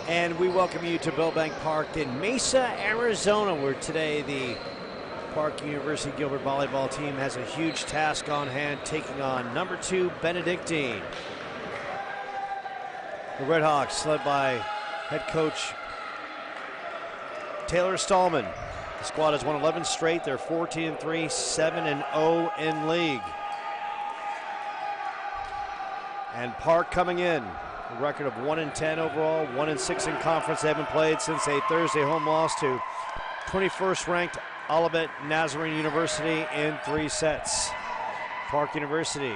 And we welcome you to Bellbank Park in Mesa, Arizona, where today the Park University Gilbert volleyball team has a huge task on hand, taking on number 2 Benedictine. The Redhawks, led by head coach Taylor Stallman. The squad has won 11 straight. They're 14-3, 7-0 in league. And Park coming in, a record of 1-10 overall, 1-6 in conference. They haven't played since a Thursday home loss to 21st ranked Olivet Nazarene University in 3 sets. Park University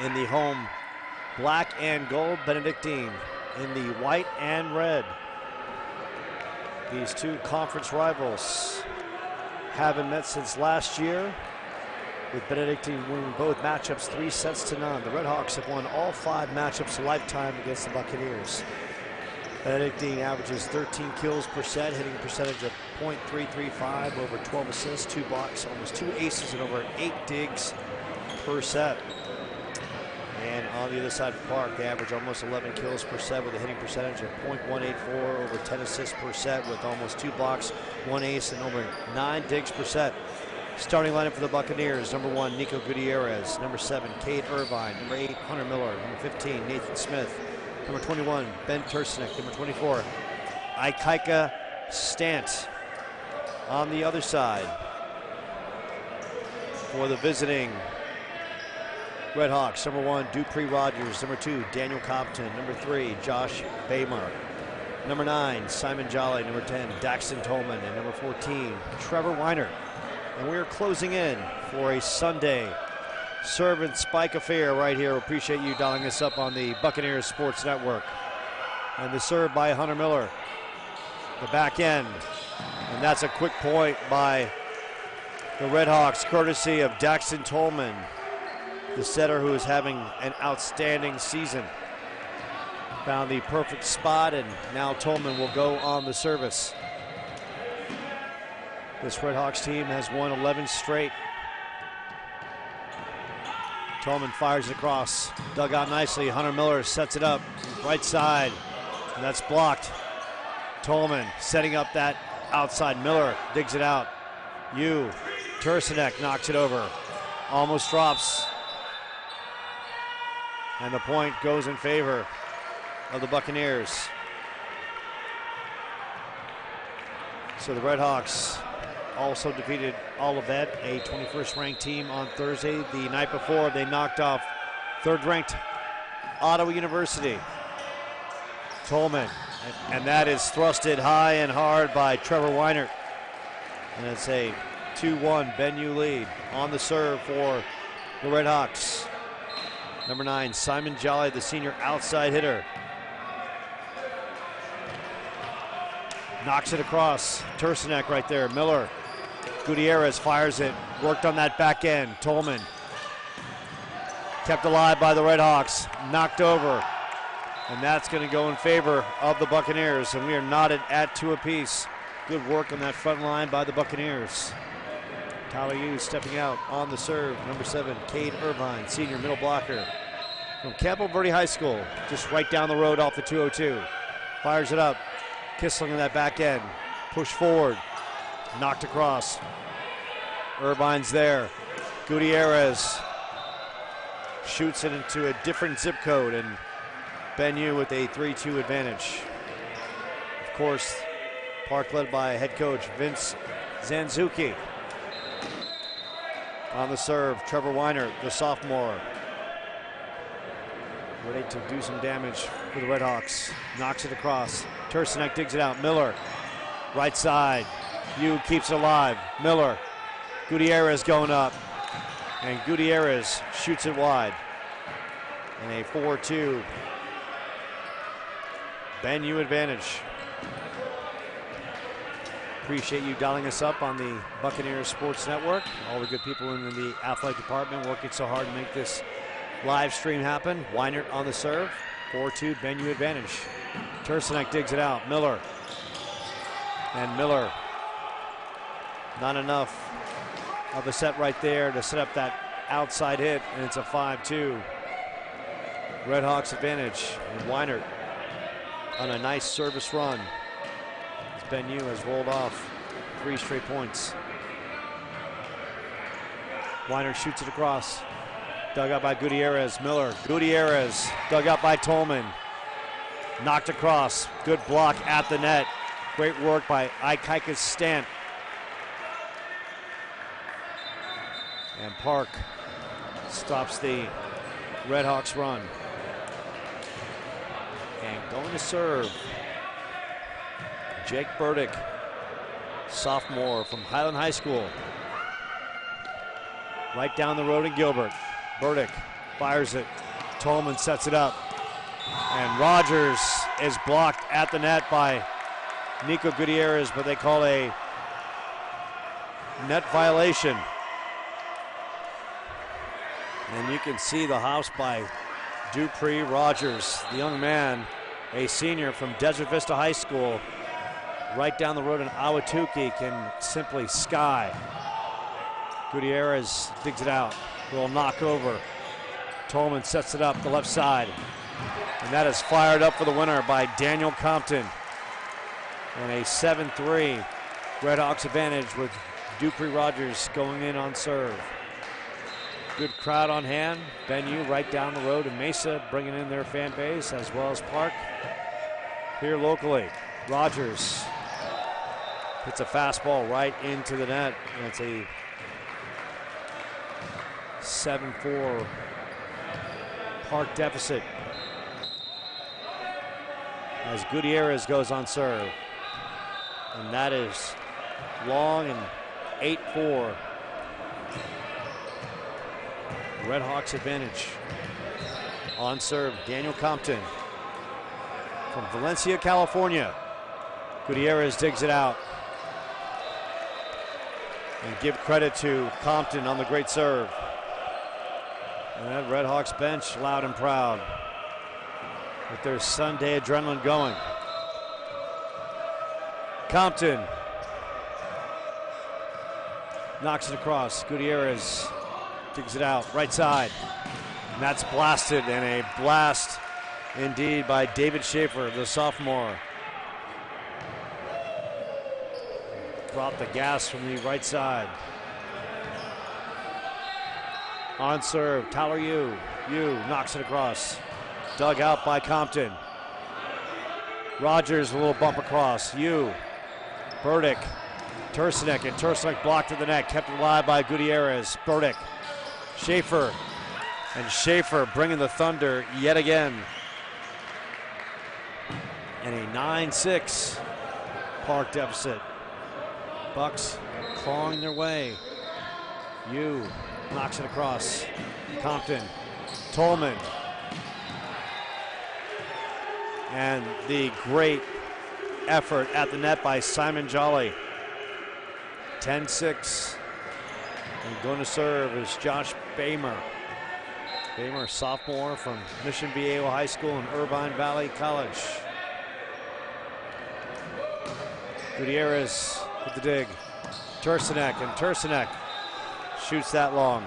in the home black and gold, Benedictine in the white and red. These two conference rivals haven't met since last year, with Benedictine winning both matchups 3-0. The Redhawks have won all 5 matchups a lifetime against the Buccaneers. Benedictine averages 13 kills per set, hitting a percentage of .335, over 12 assists, 2 blocks, almost 2 aces, and over 8 digs per set. And on the other side of Park, they average almost 11 kills per set with a hitting percentage of .184, over 10 assists per set with almost 2 blocks, 1 ace, and over 9 digs per set. Starting lineup for the Buccaneers: number 1, Nico Gutierrez; number 7, Cade Irvine; number 8, Hunter Miller; number 15, Nathan Smith; number 21, Ben Tersenek; number 24, Ikaika Stant. On the other side, for the visiting Redhawks, number 1, Dupree Rogers; number 2, Daniel Compton; number 3, Josh Baymar; number 9, Simon Jolly; number 10, Daxton Tolman; and number 14, Trevor Weiner. And we are closing in for a Sunday serve and spike affair right here. We appreciate you dialing us up on the Buccaneers Sports Network. And the serve by Hunter Miller, the back end, and that's a quick point by the Redhawks, courtesy of Daxton Tolman, the setter who is having an outstanding season. Found the perfect spot, and now Tolman will go on the service. This Redhawks team has won 11 straight. Tolman fires it across, dug out nicely. Hunter Miller sets it up, right side, and that's blocked. Tolman setting up that outside. Miller digs it out. Tersenek knocks it over, almost drops. And the point goes in favor of the Buccaneers. So the Redhawks also defeated Olivet, a 21st ranked team, on Thursday. The night before, they knocked off 3rd ranked Ottawa University. Tolman, and that is thrusted high and hard by Trevor Weiner. And it's a 2-1 Bennu lead. On the serve for the Redhawks, number 9, Simon Jolly, the senior outside hitter. Knocks it across. Tersenek right there. Miller. Gutierrez fires it. Worked on that back end. Tolman kept alive by the Redhawks. Knocked over. And that's going to go in favor of the Buccaneers. And we are knotted at 2 apiece. Good work on that front line by the Buccaneers. Tyler Hughes stepping out on the serve. Number 7, Cade Irvine, senior middle blocker from Campo Verde High School, just right down the road off the 202. Fires it up. Kissling on that back end. Push forward. Knocked across. Irvine's there. Gutierrez shoots it into a different zip code, and Bennu with a 3-2 advantage. Of course, Park led by head coach Vince Zanzuki. On the serve, Trevor Weiner, the sophomore, ready to do some damage for the Redhawks. Knocks it across. Tersenek digs it out. Miller, right side. Keeps it alive. Miller. Gutierrez going up. And Gutierrez shoots it wide. And a 4-2 Bennu advantage. Appreciate you dialing us up on the Buccaneers Sports Network. All the good people in the athletic department working so hard to make this live stream happen. Weiner on the serve. 4-2 Bennu advantage. Tersenek digs it out. Miller. And Miller, not enough of a set right there to set up that outside hit, and it's a 5-2 Redhawks advantage. And Weiner on a nice service run. As Bennu has rolled off 3 straight points. Weiner shoots it across. Dug out by Gutierrez. Miller. Gutierrez dug out by Tolman. Knocked across. Good block at the net. Great work by Ikaika Stant. And Park stops the Redhawks run. And going to serve, Jake Burdick, sophomore from Highland High School. Right down the road in Gilbert. Burdick fires it. Tolman sets it up. And Rogers is blocked at the net by Nico Gutierrez, but they call a net violation. And you can see the house by Dupree Rogers, the young man, a senior from Desert Vista High School, right down the road in Ahwatukee, can simply sky. Gutierrez digs it out, a little knock over. Tolman sets it up the left side. And that is fired up for the winner by Daniel Compton. And a 7-3 Redhawks advantage with Dupree Rogers going in on serve. Good crowd on hand. Bennu right down the road in Mesa bringing in their fan base, as well as Park here locally. Rogers hits a fastball right into the net. And it's a 7-4 Park deficit as Gutierrez goes on serve. And that is long, and 8-4. Redhawks advantage. On serve, Daniel Compton from Valencia, California. Gutierrez digs it out. And give credit to Compton on the great serve. And that Redhawks bench loud and proud with their Sunday adrenaline going. Compton knocks it across. Gutierrez digs it out, right side. And that's blasted, and a blast indeed by David Schaefer, the sophomore. Brought the gas from the right side. On serve, Tyler Yu. Yu knocks it across. Dug out by Compton. Rogers, a little bump across. Yu. Burdick. Tursinek, and Tursinek blocked at the net. Kept it alive by Gutierrez. Burdick. Schaefer. And Schaefer bringing the thunder yet again. And a 9-6 Park deficit. Bucks clawing their way. Yu knocks it across. Compton. Tolman. And the great effort at the net by Simon Jolly. 10-6. And going to serve is Josh Bamer. Bamer, sophomore from Mission Viejo High School and Irvine Valley College. Gutierrez with the dig. Tursinek, and Tursinek shoots that long.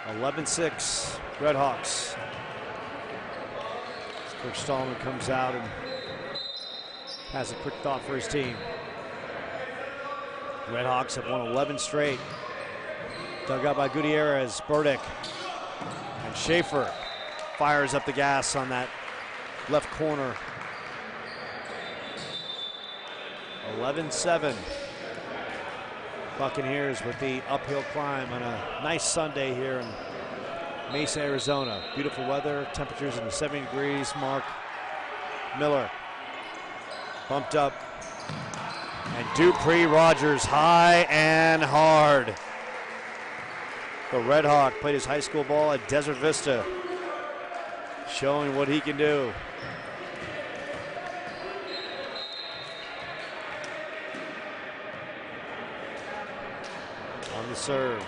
11-6, Redhawks. Coach Stallman comes out and has a quick thought for his team. Redhawks have won 11 straight. Dug out by Gutierrez, Burdick, and Schaefer fires up the gas on that left corner. 11-7. Buccaneers with the uphill climb on a nice Sunday here in Mesa, Arizona. Beautiful weather, temperatures in the 70 degrees mark. Miller bumped up, and Dupree Rogers high and hard. The Red Hawk played his high school ball at Desert Vista, showing what he can do. On the serve,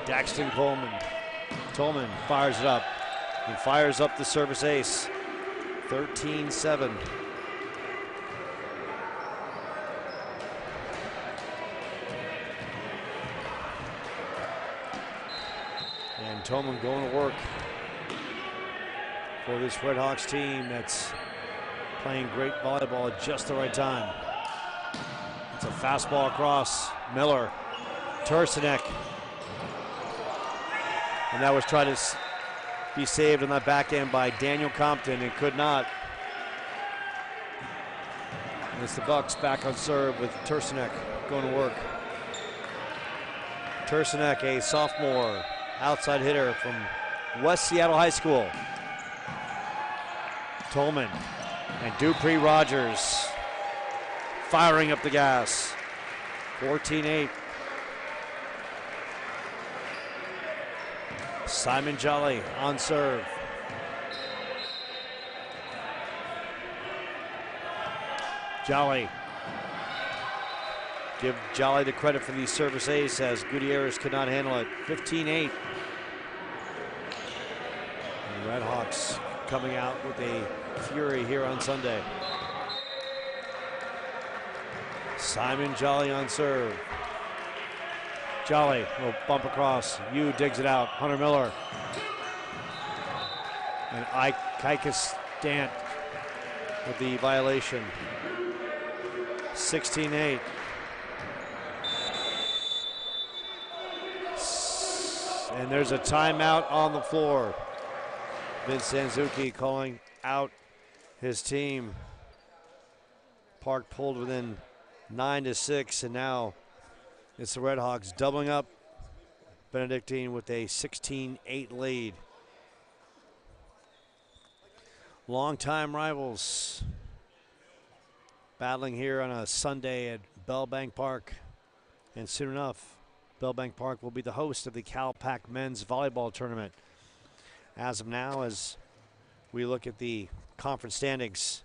Daxton Coleman. Tolman fires it up and fires up the service ace. 13-7. And Tolman going to work for this Redhawks team that's playing great volleyball at just the right time. It's a fastball across. Miller, Tursinek. And that was tried to be saved on that back end by Daniel Compton and could not. And it's the Bucks back on serve with Tursinek going to work. Tursinek, a sophomore outside hitter from West Seattle High School. Tolman and Dupree Rogers firing up the gas. 14-8. Simon Jolly on serve. Jolly. Give Jolly the credit for the service ace as Gutierrez could not handle it. 15-8. The Redhawks coming out with a fury here on Sunday. Simon Jolly on serve. Jolly will bump across. Yu digs it out. Hunter Miller. And Kaikis Stant with the violation. 16-8. And there's a timeout on the floor. Vince Sanzuki calling out his team. Park pulled within 9-6, and now it's the Redhawks doubling up. Benedictine with a 16-8 lead. Longtime rivals battling here on a Sunday at Bellbank Park. And soon enough, Bellbank Park will be the host of the CalPAC Men's Volleyball Tournament. As of now, as we look at the conference standings,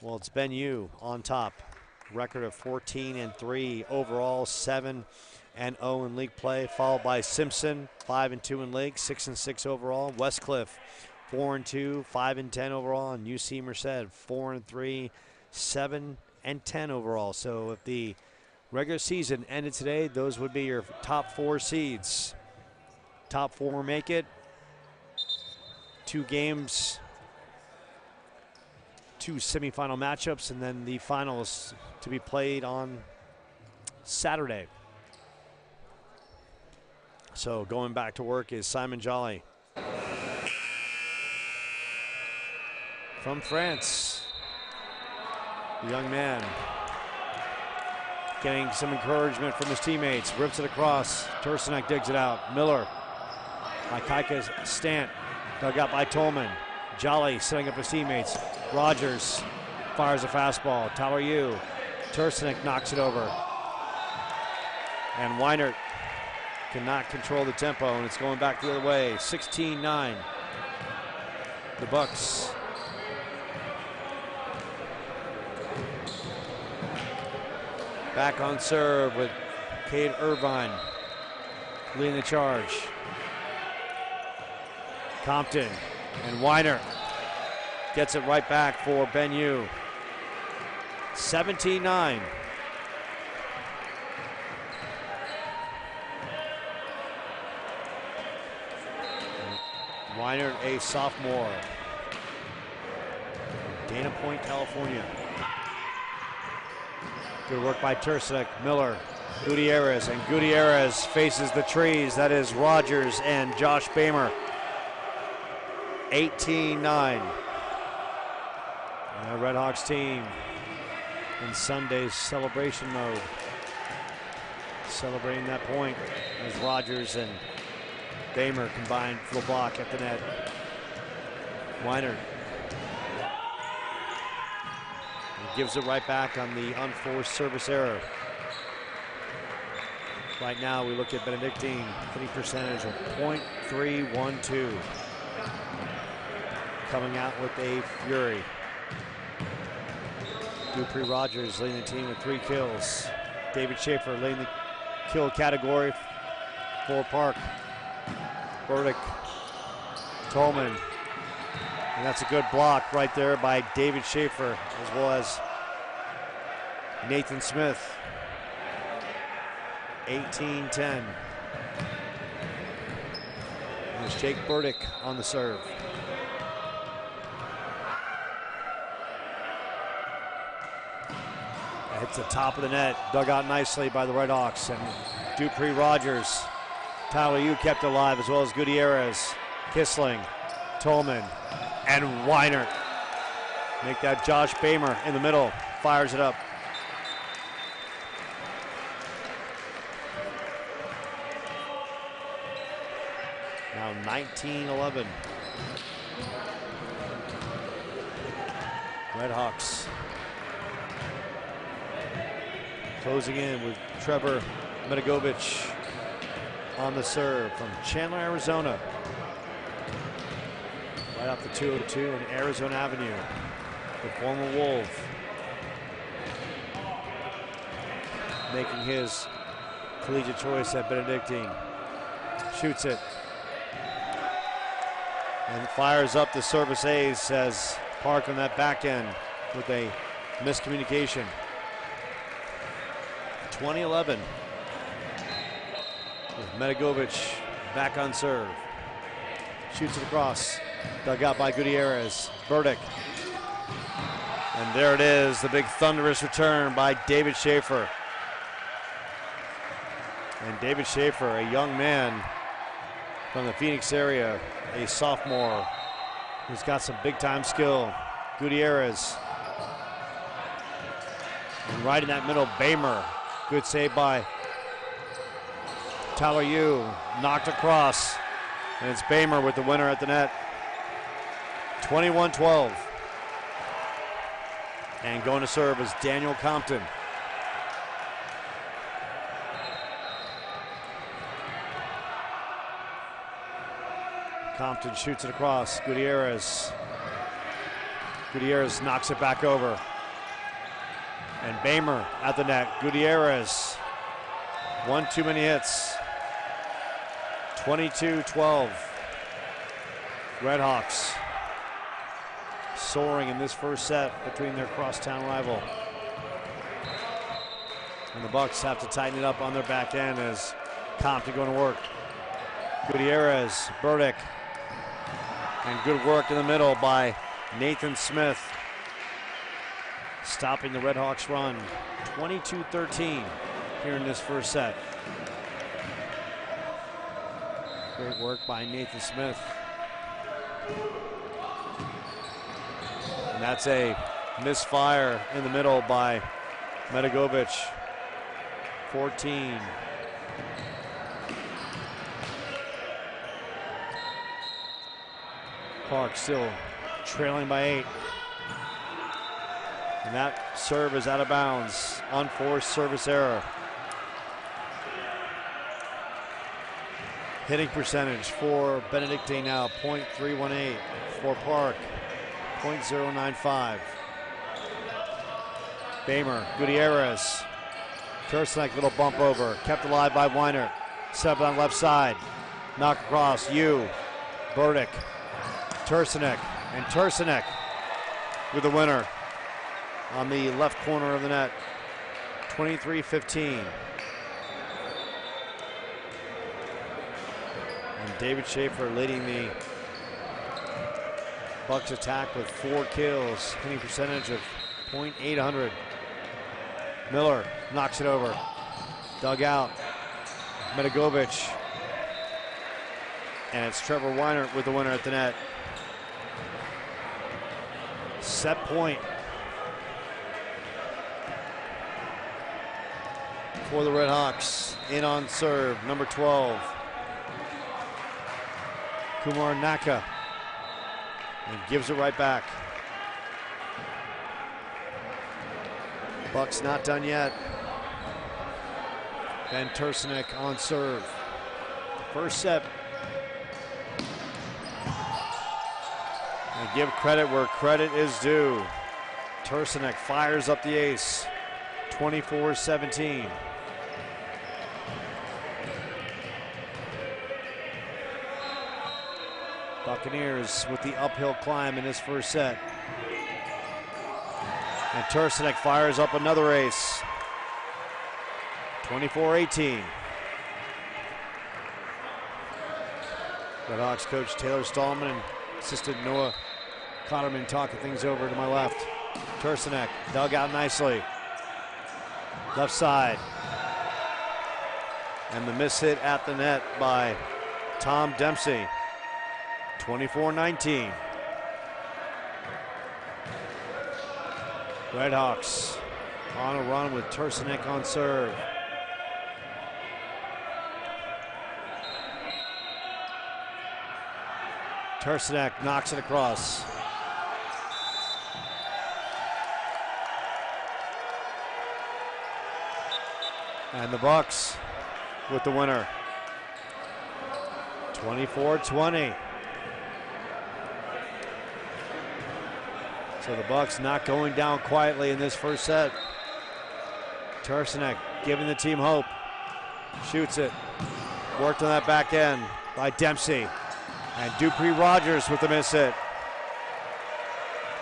well, it's Ben Yu on top. Record of 14-3 overall, 7-0 in league play, followed by Simpson, 5-2 in league, 6-6 overall. Westcliff, 4-2, 5-10 overall, and UC Merced, 4-3, 7-10 overall. So if the regular season ended today, those would be your top 4 seeds. Top 4 make it. 2 games, 2 semifinal matchups, and then the finals to be played on Saturday. So going back to work is Simon Jolly. From France, the young man getting some encouragement from his teammates. Rips it across. Tursinek digs it out. Miller by Kaikis Stant. Dug out by Tolman. Jolly setting up his teammates. Rogers fires a fastball. Tyler Yu. Tursinek knocks it over. And Weinert cannot control the tempo, and it's going back the other way. 16-9. The Bucks. Back on serve with Cade Irvine leading the charge. Compton and Weiner gets it right back for Ben Yu. 17-9. Weiner, a sophomore. Dana Point, California. Good work by Tursinek, Miller, Gutierrez, and Gutierrez faces the trees. That is Rogers and Josh Bamer. 18-9. The Redhawks team in Sunday's celebration mode. Celebrating that point as Rogers and Bamer combined for the block at the net. Weiner gives it right back on the unforced service error. Right now we look at Benedictine hitting percentage of .312. Coming out with a fury. Dupree Rogers leading the team with 3 kills. David Schaefer leading the kill category for Park. Burdick, Tolman, and that's a good block right there by David Schaefer, as well as Nathan Smith. 18-10. There's Jake Burdick on the serve. hits the top of the net, dug out nicely by the Redhawks, and Dupree Rogers. Tyler Yu kept alive, as well as Gutierrez, Kissling, Tolman, and Weiner. Make that Josh Bamer in the middle, fires it up. Now 19-11. Redhawks closing in with Trevor Medigovich on the serve from Chandler, Arizona. Right off the 202 in Arizona Avenue. The former Wolf making his collegiate choice at Benedictine. Shoots it. And fires up the service ace, says Park on that back end with a miscommunication. 20-11. With Medigovich back on serve. Shoots it across. Dug out by Gutierrez. Burdick. And there it is, the big thunderous return by David Schaefer. And David Schaefer, a young man from the Phoenix area, a sophomore who's got some big-time skill. Gutierrez. And right in that middle, Bamer. Good save by Tyler Yu. Knocked across. And it's Bamer with the winner at the net. 21-12. And going to serve is Daniel Compton. Compton shoots it across. Gutierrez. Gutierrez knocks it back over. And Bamer at the net. Gutierrez. One too many hits. 22-12. Redhawks soaring in this first set between their crosstown rival. And the Bucks have to tighten it up on their back end as Compton going to work. Gutierrez, Burdick. And good work in the middle by Nathan Smith. Stopping the Redhawks run. 22-13 here in this first set. Great work by Nathan Smith. And that's a misfire in the middle by Medigovich. 14. Park still trailing by 8. And that serve is out of bounds. Unforced service error. Hitting percentage for Benedictine now, .318. For Park, .095. Bamer, Gutierrez. Tursunek, little bump over. Kept alive by Weiner. Set on left side. Knock across, Yu. Burdick. Tursunek. And Tursunek with the winner on the left corner of the net. 23-15. And David Schaefer leading the Bucks attack with 4 kills. Hitting percentage of .800. Miller knocks it over. Dug out. Medigovich. And it's Trevor Weiner with the winner at the net. Set point for the Redhawks. In on serve, number 12. Kumar Naka. And gives it right back. Bucks not done yet. Ben Tursunek on serve. First set. And give credit where credit is due. Tursunek fires up the ace. 24-17. Buccaneers with the uphill climb in this first set. And Tursunek fires up another ace. 24-18. Redhawks coach Taylor Stallman and assistant Noah Cotterman talking things over to my left. Tursunek dug out nicely. Left side. And the miss hit at the net by Tom Dempsey. 24-19. Redhawks on a run with Tursinek on serve. Tursinek knocks it across. And the Bucks with the winner. 24-20. So the Bucks not going down quietly in this first set. Tursinek giving the team hope. Shoots it. Worked on that back end by Dempsey. And Dupree Rogers with the miss hit.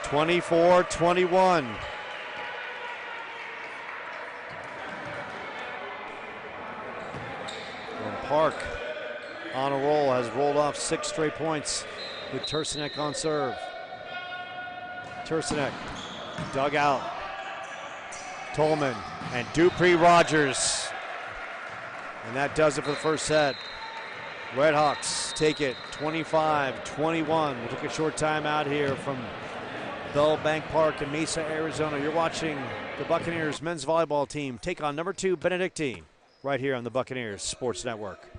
24-21. Park on a roll, has rolled off 6 straight points with Tursinek on serve. Tursinek dug out. Tolman and Dupree Rogers. And that does it for the first set. Redhawks take it 25-21. We'll take a short time out here from Bell Bank Park in Mesa, Arizona. You're watching the Buccaneers men's volleyball team take on number 2 Benedictine right here on the Buccaneers Sports Network.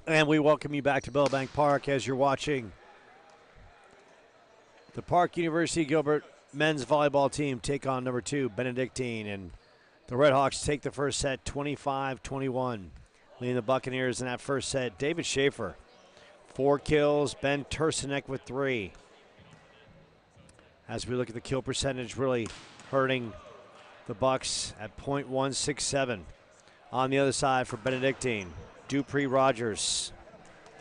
And we welcome you back to Bell Bank Park as you're watching the Park University Gilbert men's volleyball team take on number 2 Benedictine. And the Redhawks take the first set 25-21. Leading the Buccaneers in that first set, David Schaefer, 4 kills, Ben Tursinek with 3. As we look at the kill percentage, really hurting the Bucks at .167. On the other side for Benedictine, Dupree Rogers,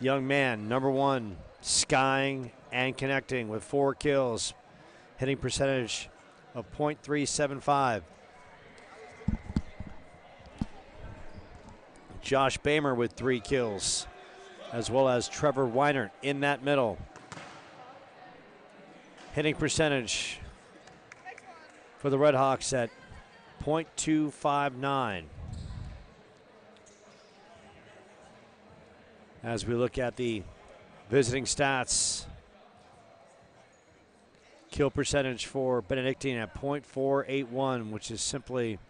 young man, number 1, skying and connecting with 4 kills, hitting percentage of .375. Josh Bamer with 3 kills, as well as Trevor Weinert in that middle. Hitting percentage for the Redhawks at .259. As we look at the visiting stats, kill percentage for Benedictine at .481, which is simply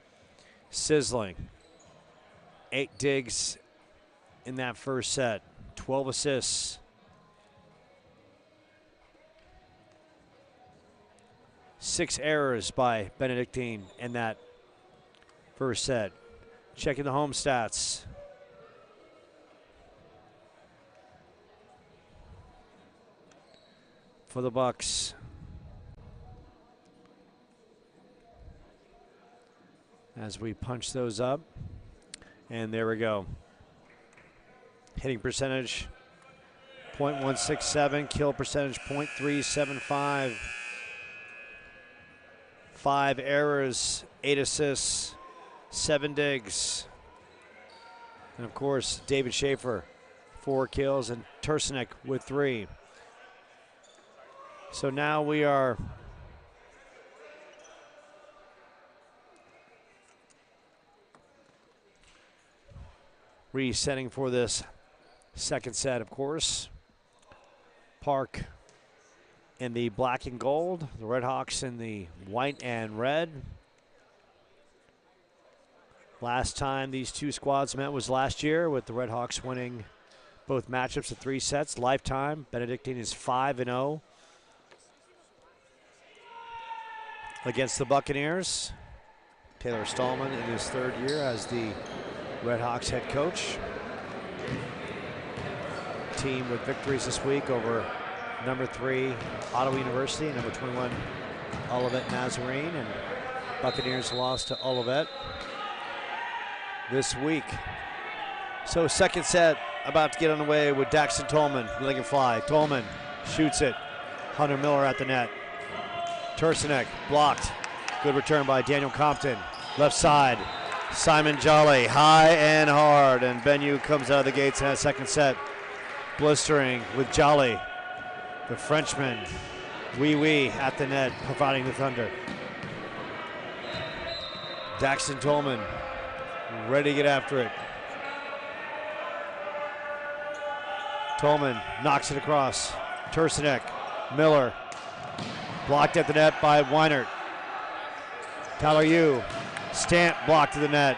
sizzling. 8 digs in that first set, 12 assists. 6 errors by Benedictine in that first set. Checking the home stats. For the Bucks. As we punch those up. And there we go. Hitting percentage .167, kill percentage .375. 5 errors, 8 assists, 7 digs. And of course, David Schaefer, 4 kills, and Tursinek with 3. So now we are resetting for this second set, of course. Park in the black and gold, the Redhawks in the white and red. Last time these two squads met was last year, with the Redhawks winning both matchups of 3 sets. Lifetime, Benedictine is 5-0 against the Buccaneers. Taylor Stallman in his 3rd year as the Redhawks head coach. Team with victories this week over number 3 Ottawa University and number 21 Olivet Nazarene, and Buccaneers lost to Olivet this week. So second set about to get underway with Daxton Tolman letting it fly. Tolman shoots it. Hunter Miller at the net. Turcinek blocked. Good return by Daniel Compton. Left side. Simon Jolly high and hard, and Benyu comes out of the gates in that second set. Blistering with Jolly. The Frenchman, Wee at the net, providing the thunder. Daxton Tolman ready to get after it. Tolman knocks it across. Turcinek, Miller, blocked at the net by Weinert. Tyler Yu, Stant blocked to the net.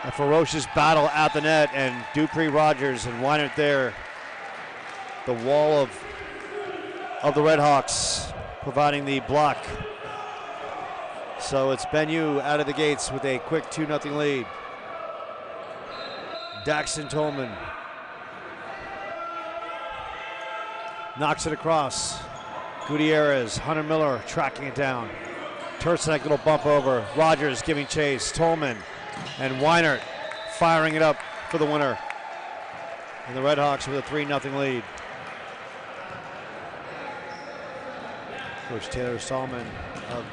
A ferocious battle at the net, and Dupree Rogers and Weinert there. The wall of the Redhawks providing the block. So it's Benyu out of the gates with a quick 2-0 lead. Daxton Tolman knocks it across. Gutierrez, Hunter Miller tracking it down. Turcinek, little bump over. Rogers giving chase. Tolman and Weinert firing it up for the winner. And the Redhawks with a 3-0 lead. Coach Taylor Stallman of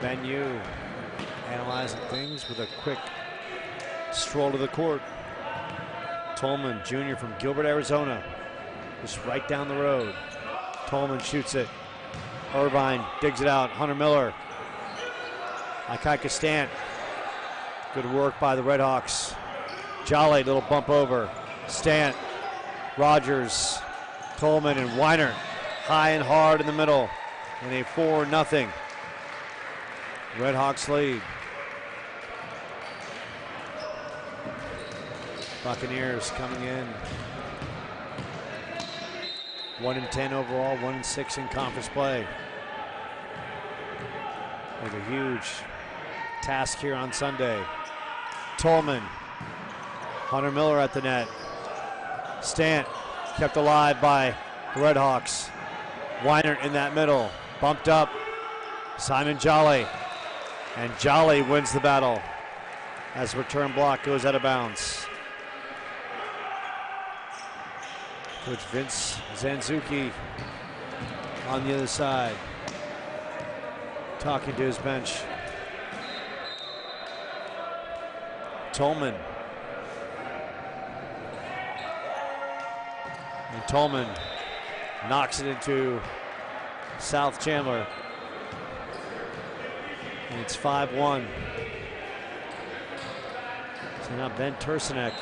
Benyu analyzing things with a quick stroll to the court. Tolman, junior from Gilbert, Arizona, just right down the road. Tolman shoots it. Irvine digs it out. Hunter Miller. Ikaika Stant. Good work by the Redhawks. Jolly, little bump over. Stant, Rogers, Tolman, and Weinert high and hard in the middle. And a 4-0 Redhawks lead. Buccaneers coming in 1-10 overall, 1-6 in conference play. With a huge task here on Sunday. Tolman, Hunter Miller at the net. Stant kept alive by the Redhawks. Weinert in that middle, bumped up. Simon Jolly, and Jolly wins the battle as return block goes out of bounds. Coach Vince Zanzuki on the other side, talking to his bench. Tolman. And Tolman knocks it into South Chandler. And it's 5-1. So now Ben Turcinek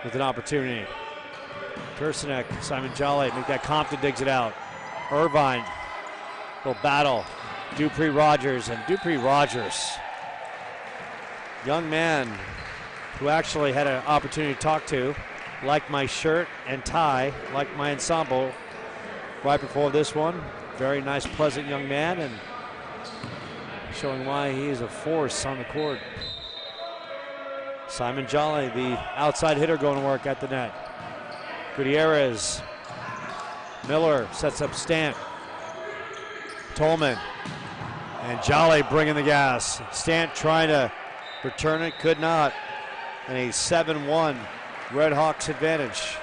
with an opportunity. Turcinek, Simon Jolly, make that. Compton digs it out. Irvine, little battle. Dupree Rogers, and Dupree Rogers, young man who actually had an opportunity to talk to, liked my shirt and tie, liked my ensemble right before this one. Very nice, pleasant young man, and showing why he is a force on the court. Simon Jolly, the outside hitter, going to work at the net. Gutierrez. Miller sets up Stant. Tolman. And Jolly bringing the gas. Stant trying to return it, could not. And a 7-1 Redhawks advantage.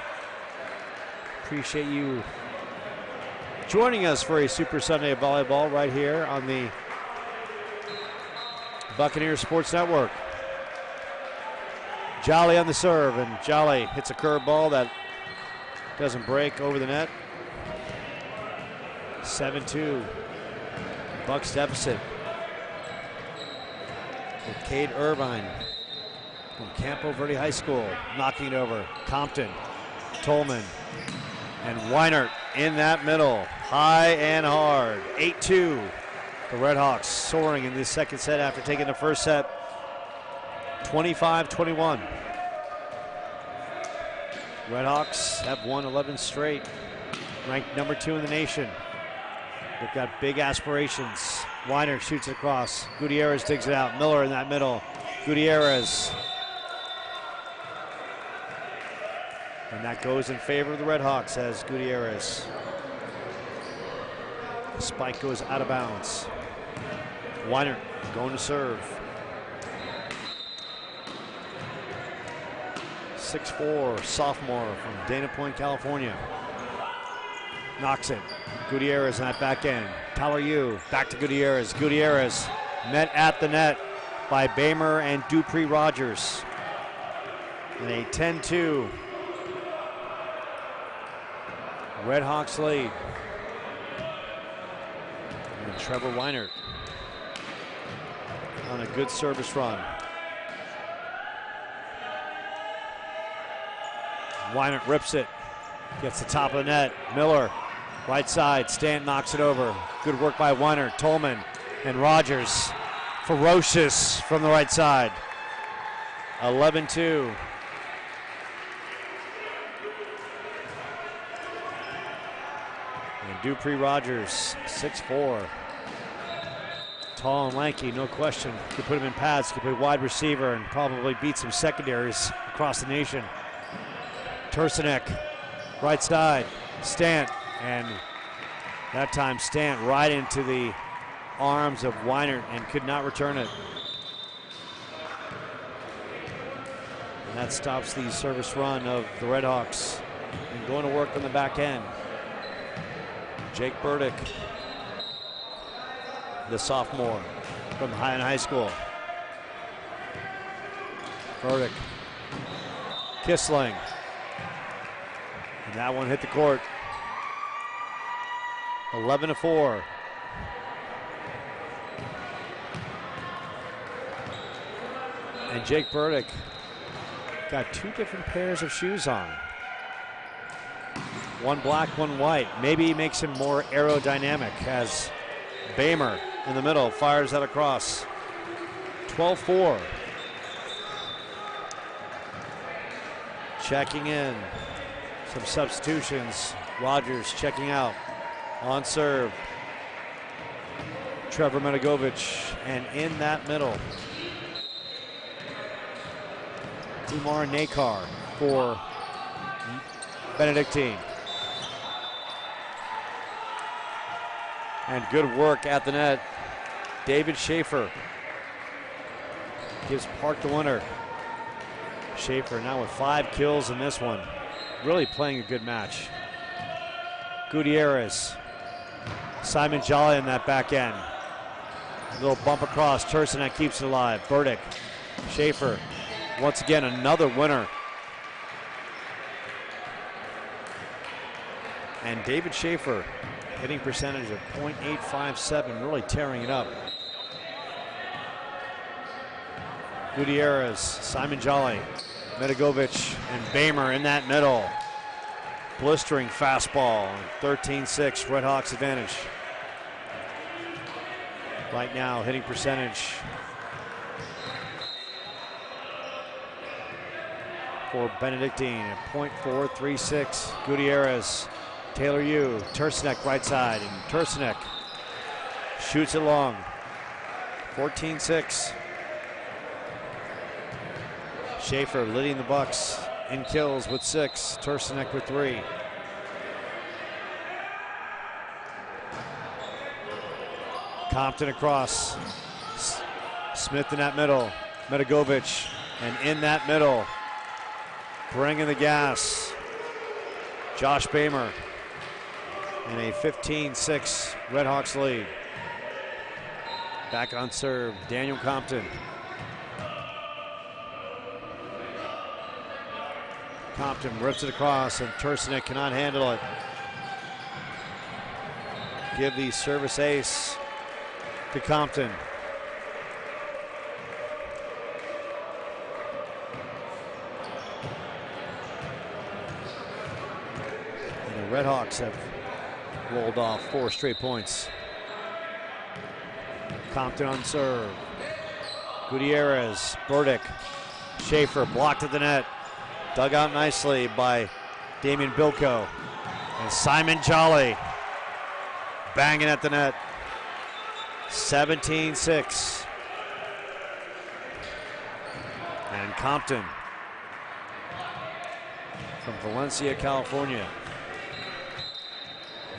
Appreciate you joining us for a Super Sunday of volleyball right here on the Buccaneers Sports Network. Jolly on the serve, and Jolly hits a curveball that Doesn't break over the net. 7-2. Bucks deficit. With Cade Irvine from Campo Verde High School knocking it over. Compton, Tolman, and Weinert in that middle. High and hard. 8-2. The Redhawks soaring in this second set after taking the first set. 25-21. Redhawks have won 11 straight. Ranked number 2 in the nation. They've got big aspirations. Weiner shoots it across. Gutierrez digs it out. Miller in that middle. Gutierrez. And that goes in favor of the Redhawks as Gutierrez. The spike goes out of bounds. Weiner going to serve. 6'4", sophomore from Dana Point, California. Knocks it. Gutierrez on that back end. Tyler Yu back to Gutierrez. Gutierrez met at the net by Bamer and Dupree Rogers. And a 10-2 Redhawks lead. And Trevor Weinert on a good service run. Weinert rips it. Gets the top of the net. Miller, right side. Stant knocks it over. Good work by Weinert. Tolman and Rogers. Ferocious from the right side. 11-2. And Dupree Rogers, 6'4". Tall and lanky, no question. Could put him in pads, could play wide receiver, and probably beat some secondaries across the nation. Tursinek, right side, Stant, and that time Stant right into the arms of Weinert and could not return it. And that stops the service run of the Redhawks and going to work on the back end. Jake Burdick, the sophomore from High School. Burdick, Kissling. And that one hit the court. 11-4. And Jake Burdick got 2 different pairs of shoes on. One black, one white. Maybe he makes him more aerodynamic as Bamer in the middle fires that across. 12-4. Checking in. Some substitutions. Rogers checking out. On serve. Trevor Medigovich. And in that middle, Umar Nakar for Benedictine. And good work at the net. David Schaefer gives Park the winner. Schaefer now with 5 kills in this one. Really playing a good match. Gutierrez. Simon Jolly in that back end. A little bump across. Tursinek keeps it alive. Burdick. Schaefer. Once again, another winner. And David Schaefer, hitting percentage of .857, really tearing it up. Gutierrez, Simon Jolly, Medigovich, and Bamer in that middle. Blistering fastball, 13-6, Redhawks advantage. Right now, hitting percentage for Benedictine at .436. Gutierrez, Taylor Yu, Tursinek right side, and Tursinek shoots it long. 14-6. Schaefer leading the Bucks in kills with 6. Tursinek with 3. Compton across. Smith in that middle. Medigovich, and in that middle, bringing the gas, Josh Bamer. And a 15-6 Redhawks lead. Back on serve, Daniel Compton. Compton rips it across, and Tursinek cannot handle it. Give the service ace to Compton. And the Redhawks have rolled off 4 straight points. Compton on serve. Gutierrez, Burdick, Schaefer blocked at the net. Dug out nicely by Damian Bilko. And Simon Jolly banging at the net. 17-6. And Compton from Valencia, California,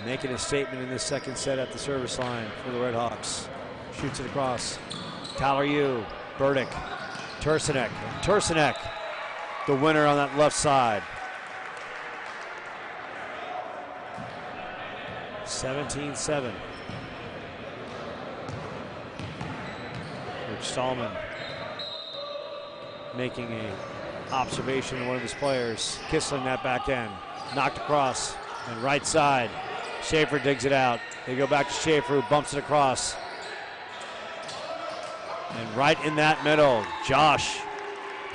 making a statement in this second set at the service line for the Redhawks. Shoots it across. Tyler Yu, Burdick, Tursinek. Tursinek, the winner on that left side. 17-7. Rich Stallman making a observation of one of his players. Kissling that back end. Knocked across and right side. Schaefer digs it out. They go back to Schaefer, who bumps it across. And right in that middle, Josh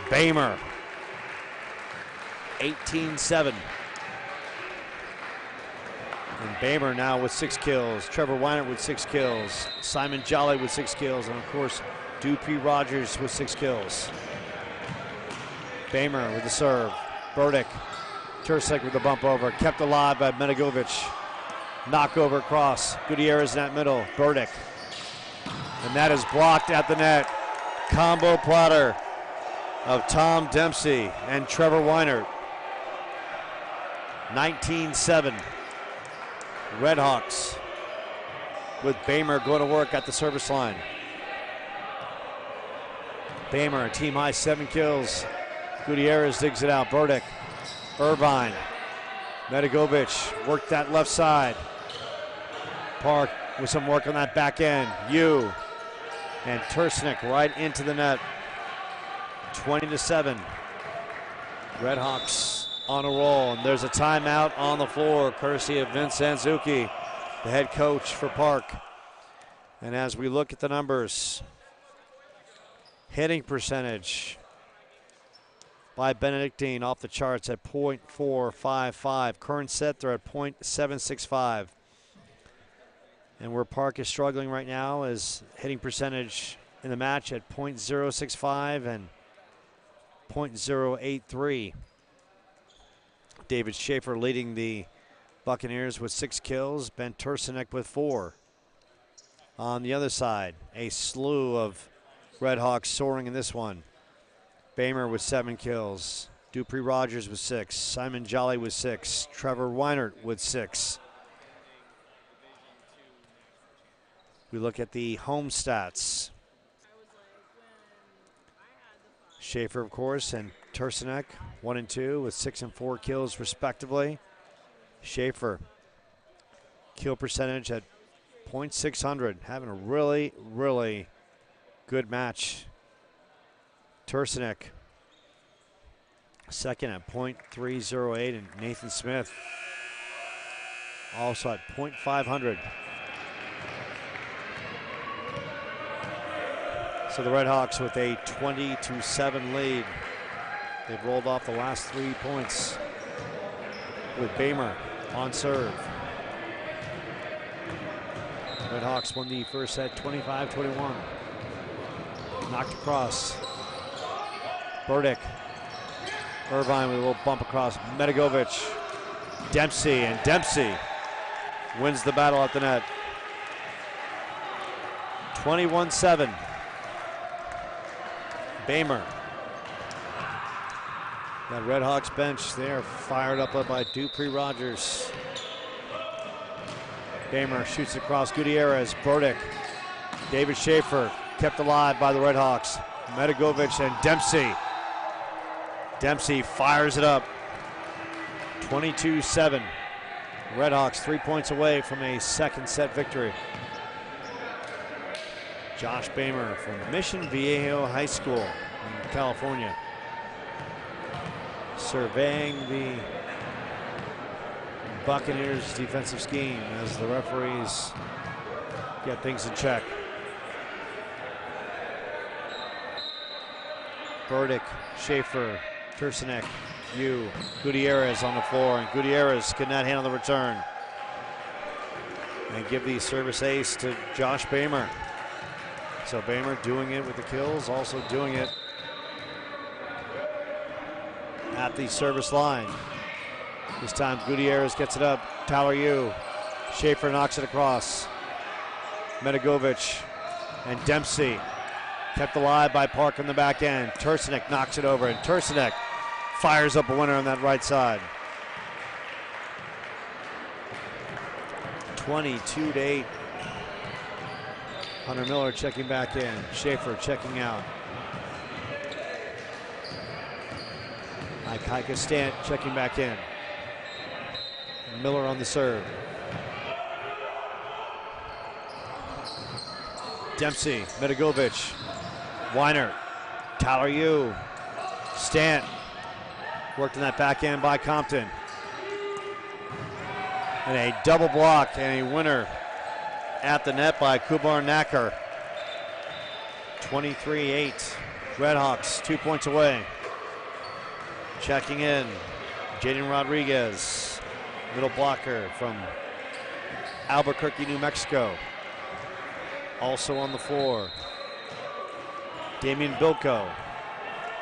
Bamer. 18-7. And Bamer now with 6 kills. Trevor Weinert with 6 kills. Simon Jolly with 6 kills. And of course, Dupree Rogers with 6 kills. Bamer with the serve. Burdick. Tursinek with the bump over. Kept alive by Medigovic. Knockover across. Gutierrez in that middle. Burdick. And that is blocked at the net. Combo platter of Tom Dempsey and Trevor Weinert. 19-7. Redhawks with Bamer going to work at the service line. Bamer, team high 7 kills. Gutierrez digs it out. Burdick. Irvine. Medigovic worked that left side. Park with some work on that back end. Yu and Tursinek right into the net. 20-7. Redhawks on a roll, and there's a timeout on the floor, courtesy of Vince Anzuki, the head coach for Park. And as we look at the numbers, hitting percentage by Benedictine off the charts at .455. Current set, they're at .765. And where Park is struggling right now is hitting percentage in the match at .065 and .083. David Schaefer leading the Buccaneers with 6 kills. Ben Tursinek with 4. On the other side, a slew of Redhawks soaring in this one. Bamer with 7 kills. Dupree Rogers with 6. Simon Jolly with 6. Trevor Weinert with 6. We look at the home stats. Schaefer, of course, and Tursinek, 1 and 2 with 6 and 4 kills respectively. Schaefer, kill percentage at .600, having a really, really good match. Tursinek, second at .308, and Nathan Smith also at .500. So the Redhawks with a 20-7 lead. They've rolled off the last 3 points with Bamer on serve. Redhawks won the first set 25-21. Knocked across. Burdick. Irvine with a little bump across. Medigovic. Dempsey, and Dempsey wins the battle at the net. 21-7. Bamer. That Redhawks bench there fired up by Dupree Rogers. Bamer shoots across Gutierrez. Burdick. David Schaefer kept alive by the Redhawks. Medigovic and Dempsey. Dempsey fires it up. 22-7. Redhawks 3 points away from a second set victory. Josh Bamer from Mission Viejo High School in California. surveying the Buccaneers defensive scheme as the referees get things in check. Burdick, Schaefer, Tursinek, Gutierrez on the floor, and Gutierrez could not handle the return. And give the service ace to Josh Bamer. So Bamer doing it with the kills, also doing it at the service line. This time Gutierrez gets it up. Tyler Yu. Schaefer knocks it across. Medigovic and Dempsey kept alive by Park on the back end. Tursinek knocks it over, and Tursinek fires up a winner on that right side. 22-8. Hunter Miller checking back in. Schaefer checking out. Ikaika Stant checking back in. Miller on the serve. Dempsey, Medigovic, Weiner, Tyler Yu, Stant. Worked in that back end by Compton. And a double block and a winner at the net by Kubar Nacker. 23-8. Redhawks 2 points away. Checking in, Jaden Rodriguez, middle blocker from Albuquerque, New Mexico. Also on the floor, Damian Bilko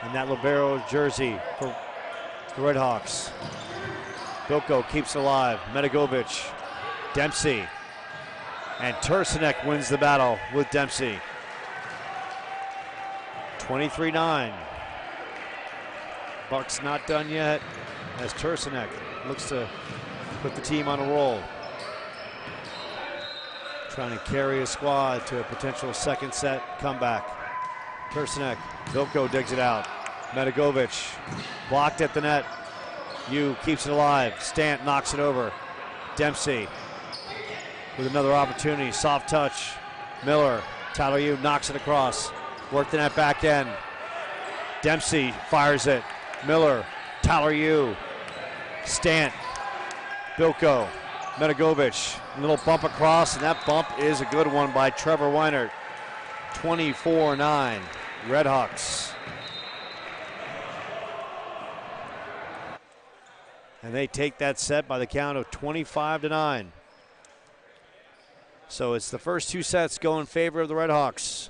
in that libero jersey for the Redhawks. Bilko keeps it alive. Medigovic, Dempsey, and Tursinek wins the battle with Dempsey. 23-9. Bucks not done yet as Tursinek looks to put the team on a roll. Trying to carry a squad to a potential second set comeback. Tursinek, Bilko digs it out. Medigovic blocked at the net. Yu keeps it alive. Stant knocks it over. Dempsey with another opportunity. Soft touch. Miller, Tyler Yu knocks it across. Worked in that back end. Dempsey fires it. Miller, Tyler Yu, Stant, Bilko, Medigovic, a little bump across, and that bump is a good one by Trevor Weiner. 24-9, Redhawks. And they take that set by the count of 25-9. So it's the first two sets go in favor of the Redhawks.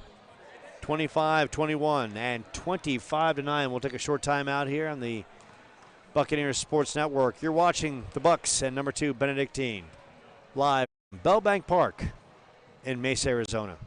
25-21 and 25-9. We'll take a short time out here on the Buccaneers Sports Network. You're watching the Bucks and number 2 Benedictine live from Bell Bank Park in Mesa, Arizona.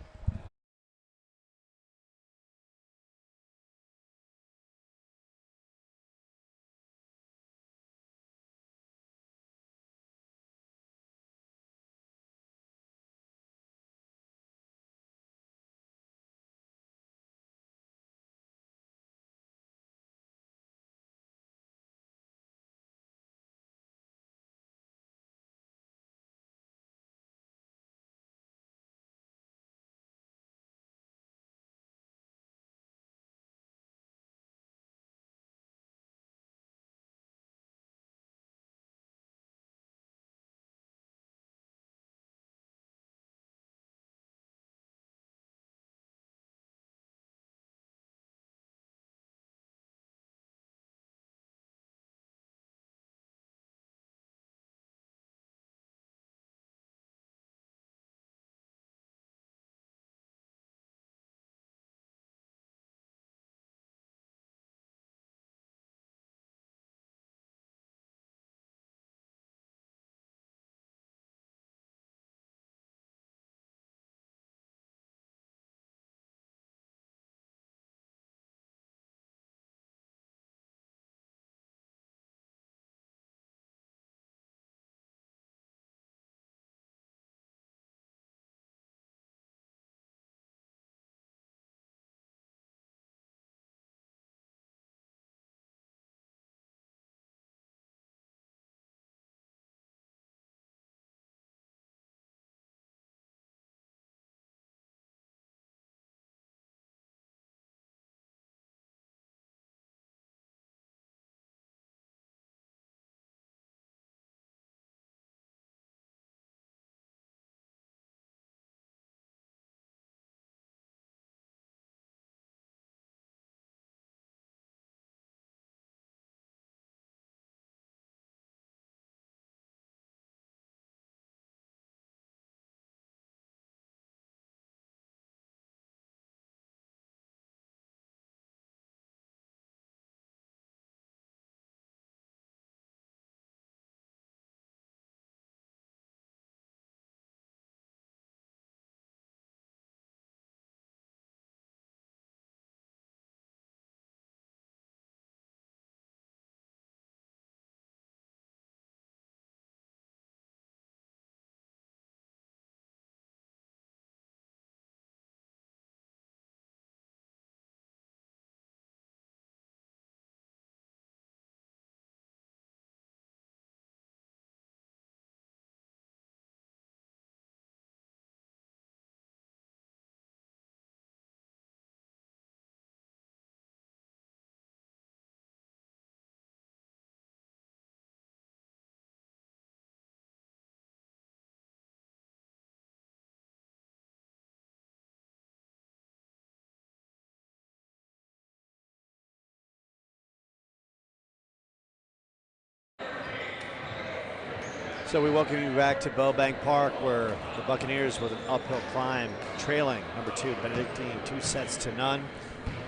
So we welcome you back to Bellbank Park, where the Buccaneers with an uphill climb, trailing number 2 Benedictine 2-0.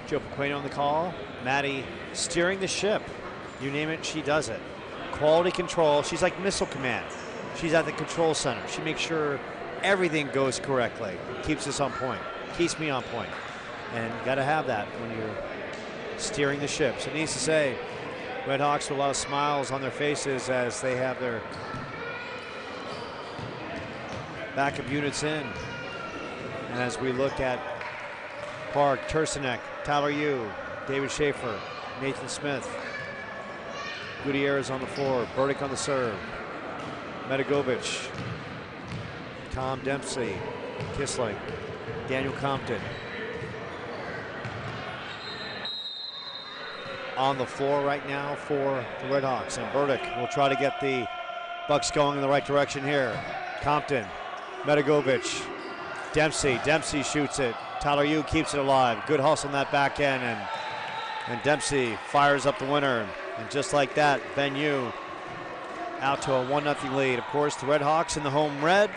Joe Pequeno on the call. Maddie steering the ship. You name it, she does it. Quality control. She's like Missile Command. She's at the control center. She makes sure everything goes correctly. Keeps us on point. Keeps me on point. And you got to have that when you're steering the ship. So needs to say, Redhawks with a lot of smiles on their faces as they have their backup units in. And as we look at Park, Tursinek, Tyler Yu, David Schaefer, Nathan Smith, Gutierrez on the floor, Burdick on the serve, Medigovic, Tom Dempsey, Kissling, Daniel Compton. On the floor right now for the Redhawks, and Burdick will try to get the Bucks going in the right direction here. Compton, Medigovic, Dempsey shoots it. Tyler Yu keeps it alive. Good hustle on that back end, and Dempsey fires up the winner. And just like that, Ben Yu out to a 1-0 lead. Of course, the Redhawks in the home red.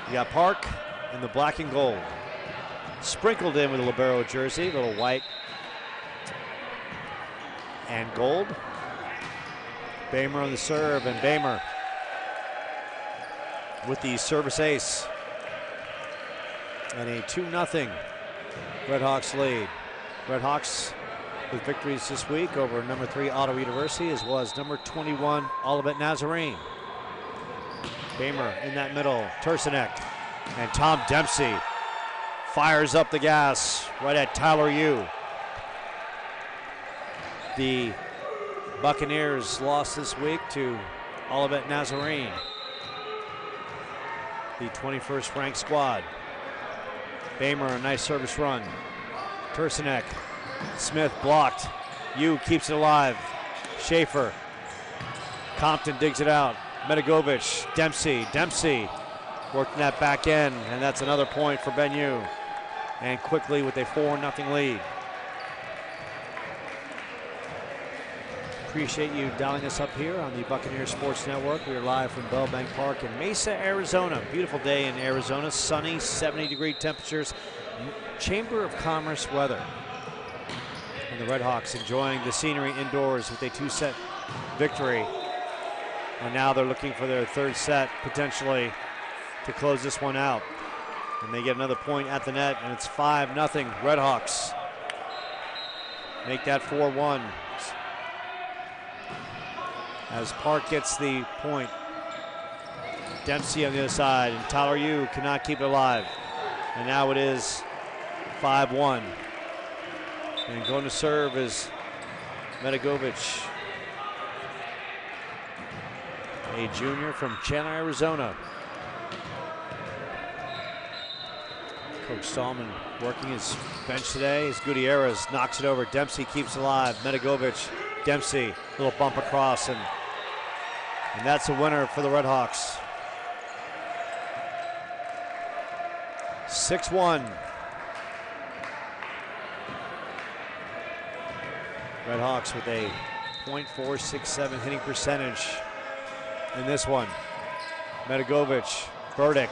You got Park in the black and gold. Sprinkled in with a libero jersey, little white and gold. Bamer on the serve, and Bamer with the service ace. And a 2-0 Redhawks lead. Redhawks with victories this week over number 3 Ottawa University, as well as number 21 Olivet Nazarene. Bamer in that middle, Tursinek, and Tom Dempsey fires up the gas right at Tyler Yu. The Buccaneers lost this week to Olivet Nazarene, the 21st ranked squad. Bamer, a nice service run. Tursinek, Smith blocked. Yu keeps it alive. Schaefer, Compton digs it out. Medigovic, Dempsey working that back end, and that's another point for Ben Yu. And quickly with a 4-0 lead. Appreciate you dialing us up here on the Buccaneers Sports Network. We are live from Bellbank Park in Mesa, Arizona. Beautiful day in Arizona, sunny, 70-degree temperatures, Chamber of Commerce weather. And the Redhawks enjoying the scenery indoors with a 2-set victory. And now they're looking for their 3rd set, potentially, to close this one out. And they get another point at the net, and it's 5-0 Redhawks. Make that 4-1. As Park gets the point. Dempsey on the other side, and Tyler Yu cannot keep it alive. And now it is 5-1. And going to serve is Medigovic, a junior from Chandler, Arizona. Coach Stallman working his bench today as Gutierrez knocks it over. Dempsey keeps it alive. Medigovic, Dempsey, little bump across, and that's a winner for the Redhawks. 6-1. Redhawks with a .467 hitting percentage in this one. Medigovic, Burdick,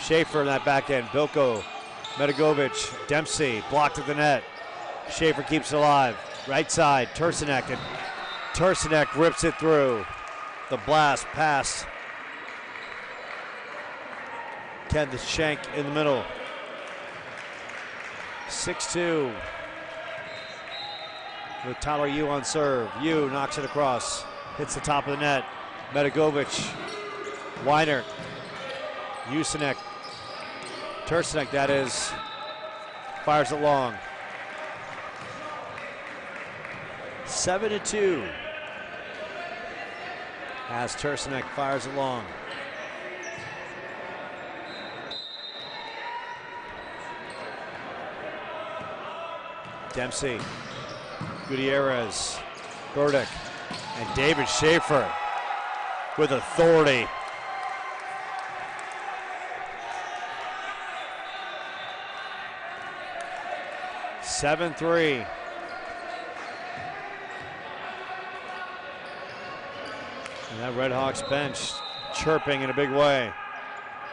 Schaefer in that back end. Bilko, Medigovic, Dempsey blocked at the net. Schaefer keeps it alive. Right side, Tursinek, and Tursinek rips it through. The blast pass. Ken the Shank in the middle. 6-2. With Tyler Yu on serve. Yu knocks it across. Hits the top of the net. Medigovic. Weiner. Usinek. Tursinek, that is. Fires it long. 7-2. As Tursinek fires it long. Dempsey, Gutierrez, Burdick, and David Schaefer with authority. (7-3). And that Redhawks bench chirping in a big way.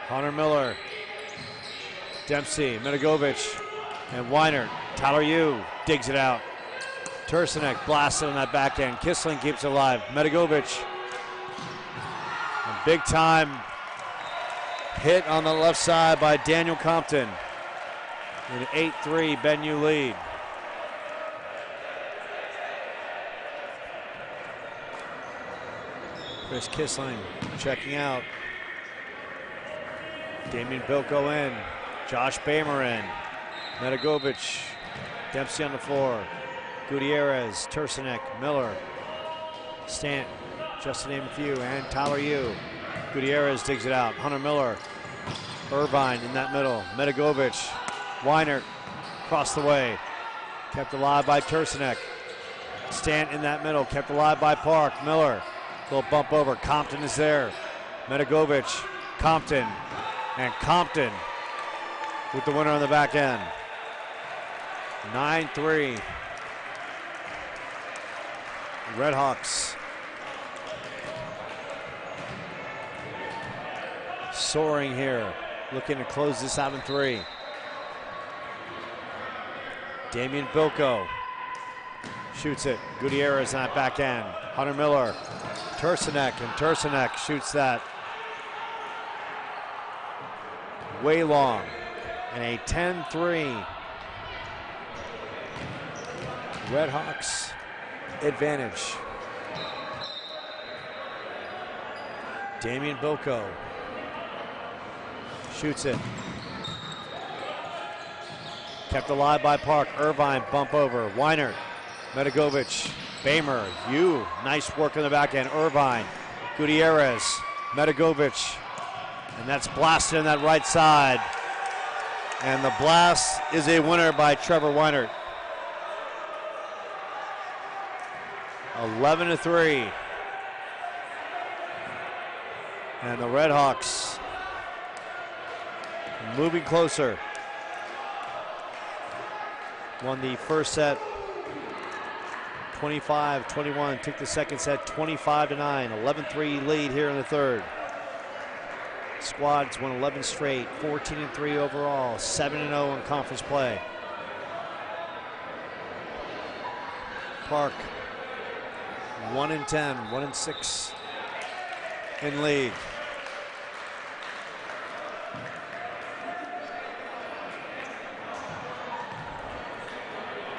Hunter Miller, Dempsey, Medigovic, and Weinert. Tyler Yu digs it out. Tursinek blasted on that back end. Kissling keeps it alive. Medigovic. Big time hit on the left side by Daniel Compton. An 8-3 Bennu lead. Chris Kissling checking out. Damian Bilko in. Josh Bamer in. Medigovic. Dempsey on the floor. Gutierrez, Tursinek, Miller, Stanton, just to name a few, and Tyler Yu. Gutierrez digs it out. Hunter Miller. Irvine in that middle. Medigovic. Weinert across the way. Kept alive by Tursinek. Stanton in that middle. Kept alive by Park. Miller. Little bump over. Compton is there. Medigovic. Compton. And Compton with the winner on the back end. 9-3. Redhawks soaring here, looking to close this out in 3. Damian Bilko shoots it. Gutierrez on that back end. Hunter Miller, Tursinek, and Tursinek shoots that way long. And a 10-3 Redhawks advantage. Damian Bilko shoots it. Kept alive by Park. Irvine bump over. Weinert, Medigovic, Bamer, Yu. Nice work on the back end. Irvine, Gutierrez, Medigovic. And that's blasted on that right side. And the blast is a winner by Trevor Weinert. 11-3. And the Redhawks moving closer. Won the first set 25-21. Took the second set 25-9. 11-3 lead here in the third. Squads won 11 straight. 14-3 overall. 7-0 in conference play. Park 1-10, 1-6 in league.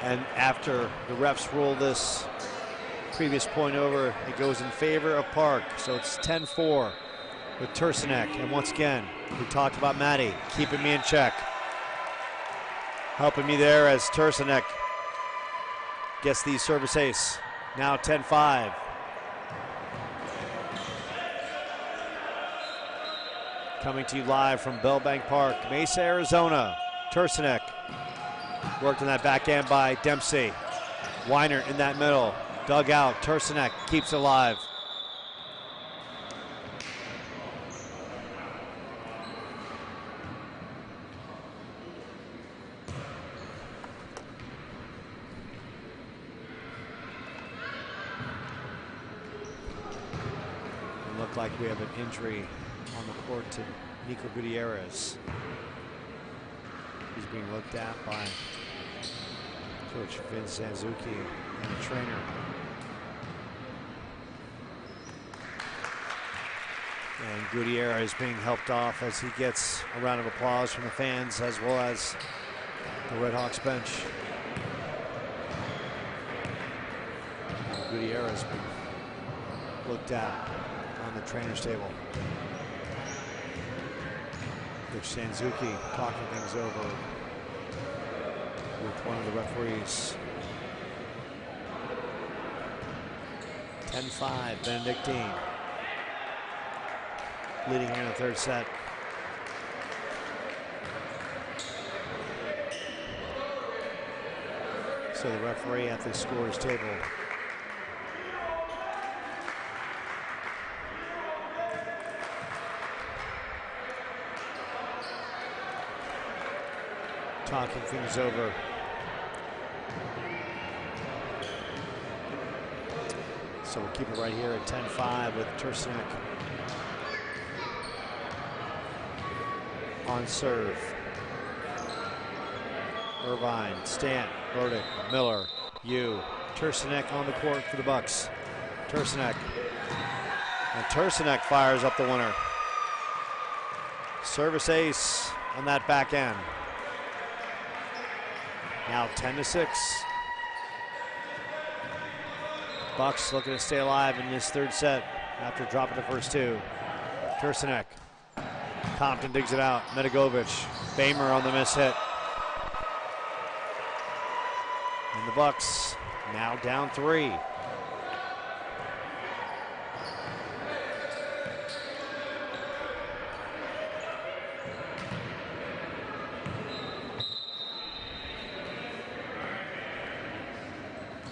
And after the refs rule this previous point over, it goes in favor of Park. So it's 10-4 with Tursinek. And once again, we talked about Matty keeping me in check. Helping me there as Tursinek gets the service ace. Now 10-5. Coming to you live from Bellbank Park, Mesa, Arizona. Tursinek worked on that back end by Dempsey. Weinert in that middle. Dug out. Tursinek keeps it alive. Look like we have an injury on the court to Nico Gutierrez. He's being looked at by Coach Vince Zanzuki and the trainer. And Gutierrez being helped off as he gets a round of applause from the fans as well as the Redhawks bench. Gutierrez being looked at on the trainer's table. Coach Sanzuki talking things over with one of the referees. 10-5, Benedictine. Leading here in the third set. So the referee at the scorer's table. Talking things over. So we'll keep it right here at 10-5 with Tursinek on serve. Irvine, Stant, Burdick, Miller, Turcinek on the court for the Bucks. Turcinek. And Turcinek fires up the winner. Service ace on that back end. Now 10-6. Bucks looking to stay alive in this third set after dropping the first two. Turcinek. Compton digs it out. Medigovic. Bamer on the miss hit. And the Bucks now down 3.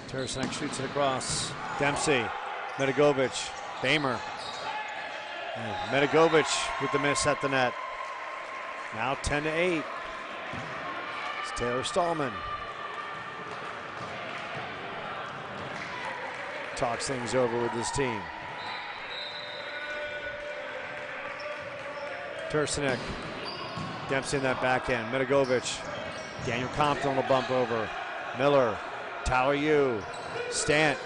Turcinek shoots it across. Dempsey, Medigovic, Bamer. And Medigovic with the miss at the net. Now 10-8. It's Taylor Stallman. Talks things over with his team. Turcinek. Dempsey in that back end. Medigovic. Daniel Compton on the bump over. Miller. Tower U. Stant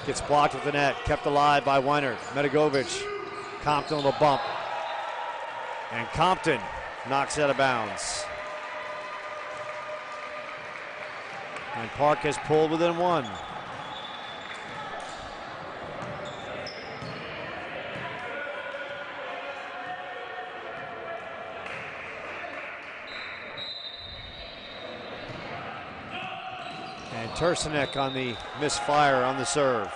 gets blocked at the net. Kept alive by Weinert. Medigovic. Compton on the bump. And Compton knocks it out of bounds. And Park has pulled within 1. And Turcinek on the misfire on the serve.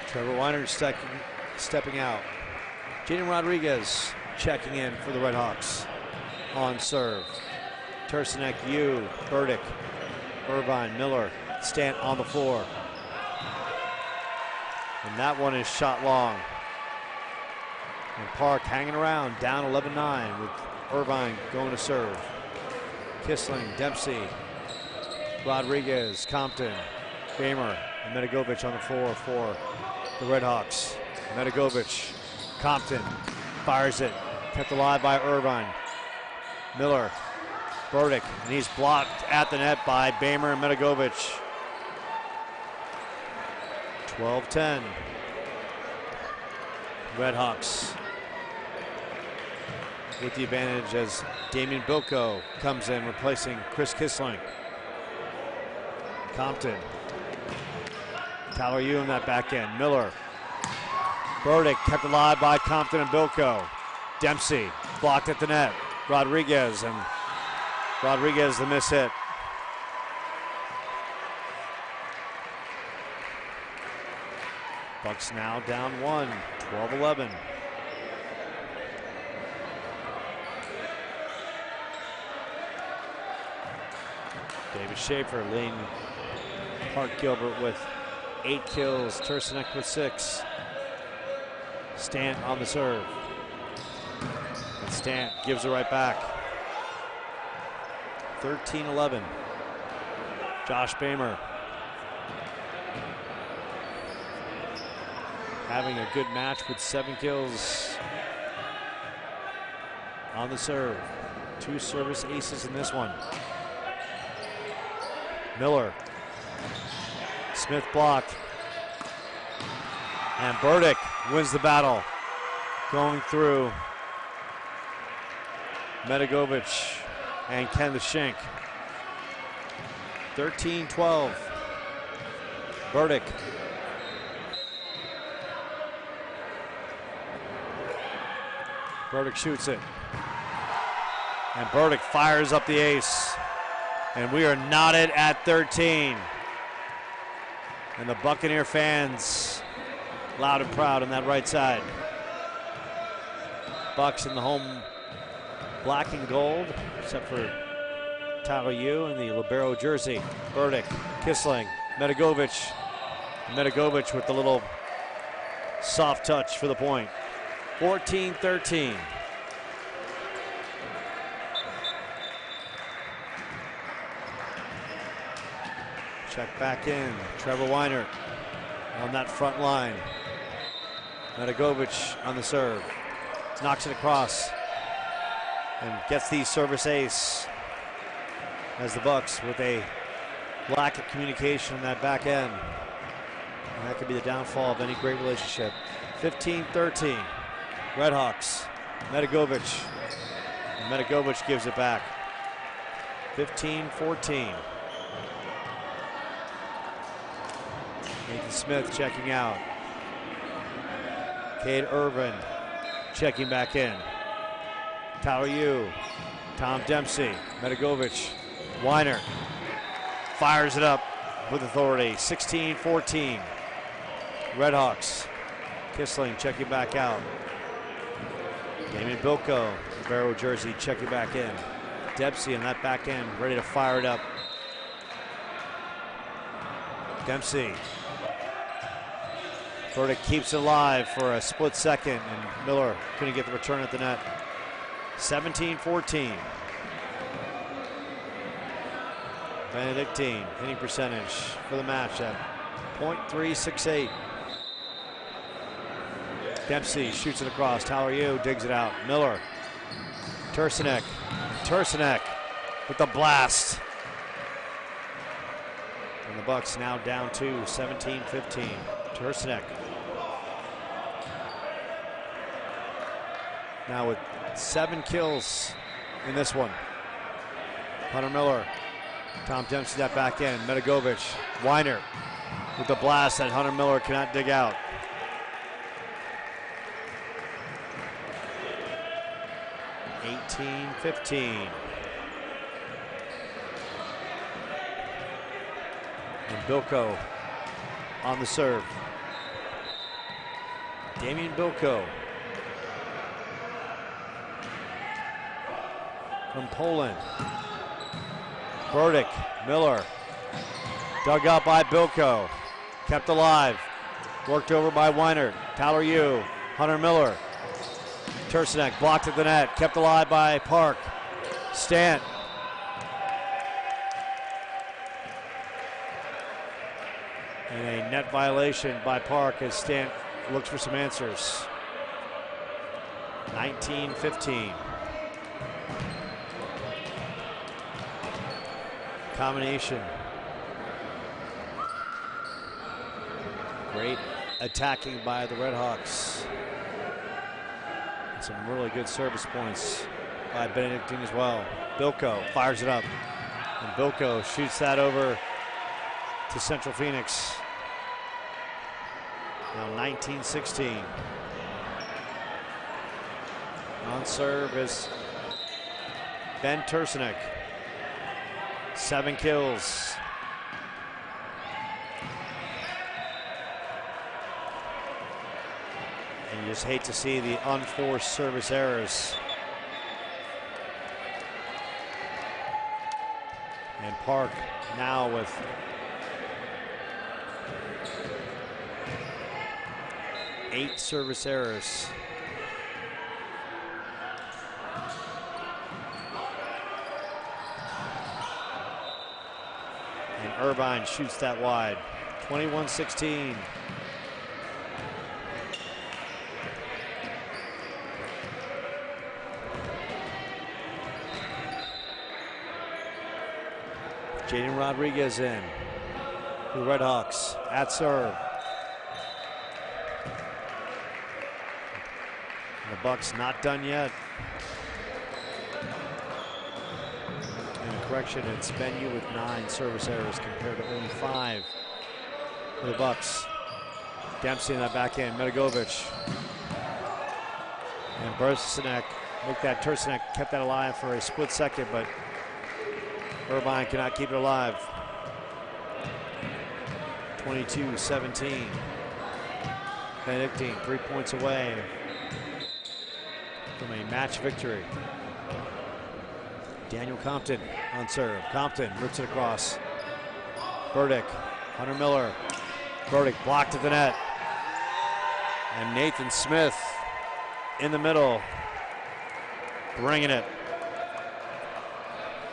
Trevor Weiner stepping out. Jaden Rodriguez checking in for the Redhawks on serve. Turcinek, Burdick, Irvine, Miller, Stant on the floor. And that one is shot long. And Park hanging around, down 11-9 with Irvine going to serve. Kissling, Dempsey, Rodriguez, Compton, Bamer, and Medigovic on the floor for the Redhawks. Medigovic, Compton, fires it, kept alive by Irvine. Miller, Burdick, and he's blocked at the net by Bamer and Medigovic. 12-10. Redhawks with the advantage as Damian Bilko comes in, replacing Chris Kissling. Compton. Tyler Yu in that back end. Miller. Burdick kept alive by Compton and Bilko. Dempsey blocked at the net. Rodriguez, and Rodriguez the miss hit. Bucks now down 1, 12-11. David Schaefer leading Park Gilbert with 8 kills. Turcinek with 6. Stant on the serve. And Stant gives it right back. 13-11. Josh Bamer having a good match with 7 kills on the serve. 2 service aces in this one. Miller. Smith blocked. And Burdick wins the battle. Going through Medigovic and Ken the Shank. 13-12. Burdick. Burdick shoots it. And Burdick fires up the ace. And we are knotted at 13. And the Buccaneer fans loud and proud on that right side. Bucks in the home black and gold, except for Tyler Yu in the libero jersey. Burdick, Kissling, Medigovic. Medigovic with the little soft touch for the point. 14-13. Check back in. Trevor Weiner. on that front line. Medigovic on the serve. Knocks it across and gets the service ace as the Bucks with a lack of communication on that back end. And that could be the downfall of any great relationship. 15-13, Redhawks, Medigovic. And Medigovic gives it back. 15-14. Nathan Smith checking out. Cade Irvin checking back in. Tyler Yu, Tom Dempsey, Medigovic, Weiner fires it up with authority. 16-14. Redhawks. Kissling checking back out. Damian Bilko, Barrow jersey, checking back in. Dempsey on that back end, ready to fire it up. Dempsey. Burdick keeps it alive for a split second, and Miller couldn't get the return at the net. 17-14. Benedictine hitting percentage for the match at .368. Dempsey shoots it across. Tyler Yu digs it out. Miller. Tursinek. Tursinek with the blast. And the Bucks now down to 17-15. Tursinek. Now with 7 kills in this one. Hunter Miller. Tom Dempsey that back end. Medigovic. Weiner with the blast that Hunter Miller cannot dig out. (18-15). And Bilko on the serve. Damian Bilko from Poland. Burdick, Miller, dug out by Bilko, kept alive, worked over by Weiner. Tyler Yu, Hunter Miller. Tursinek blocked at the net, kept alive by Park. Stant. And a net violation by Park as Stant looks for some answers. 19-15. Combination. Great attacking by the Redhawks. Some really good service points by Benedictine as well. Bilko fires it up. And Bilko shoots that over to Central Phoenix. Now 19-16. On serve is Ben Tursinek. 7 kills. And you just hate to see the unforced service errors. And Park now with eight service errors. And Irvine shoots that wide. 21-16. Jaden Rodriguez in. The Redhawks at serve. And the Bucks not done yet. And a correction, it's Benyu with 9 service errors compared to only 5 for the Bucks. Dempsey in that back end, Medigovic. And Tursinek, make that Tursinek kept that alive for a split second, but Irvine cannot keep it alive. 22-17. Benedictine 3 points away from a match victory. Daniel Compton on serve. Compton rips it across. Burdick, Hunter Miller. Burdick blocked at the net. And Nathan Smith in the middle, bringing it.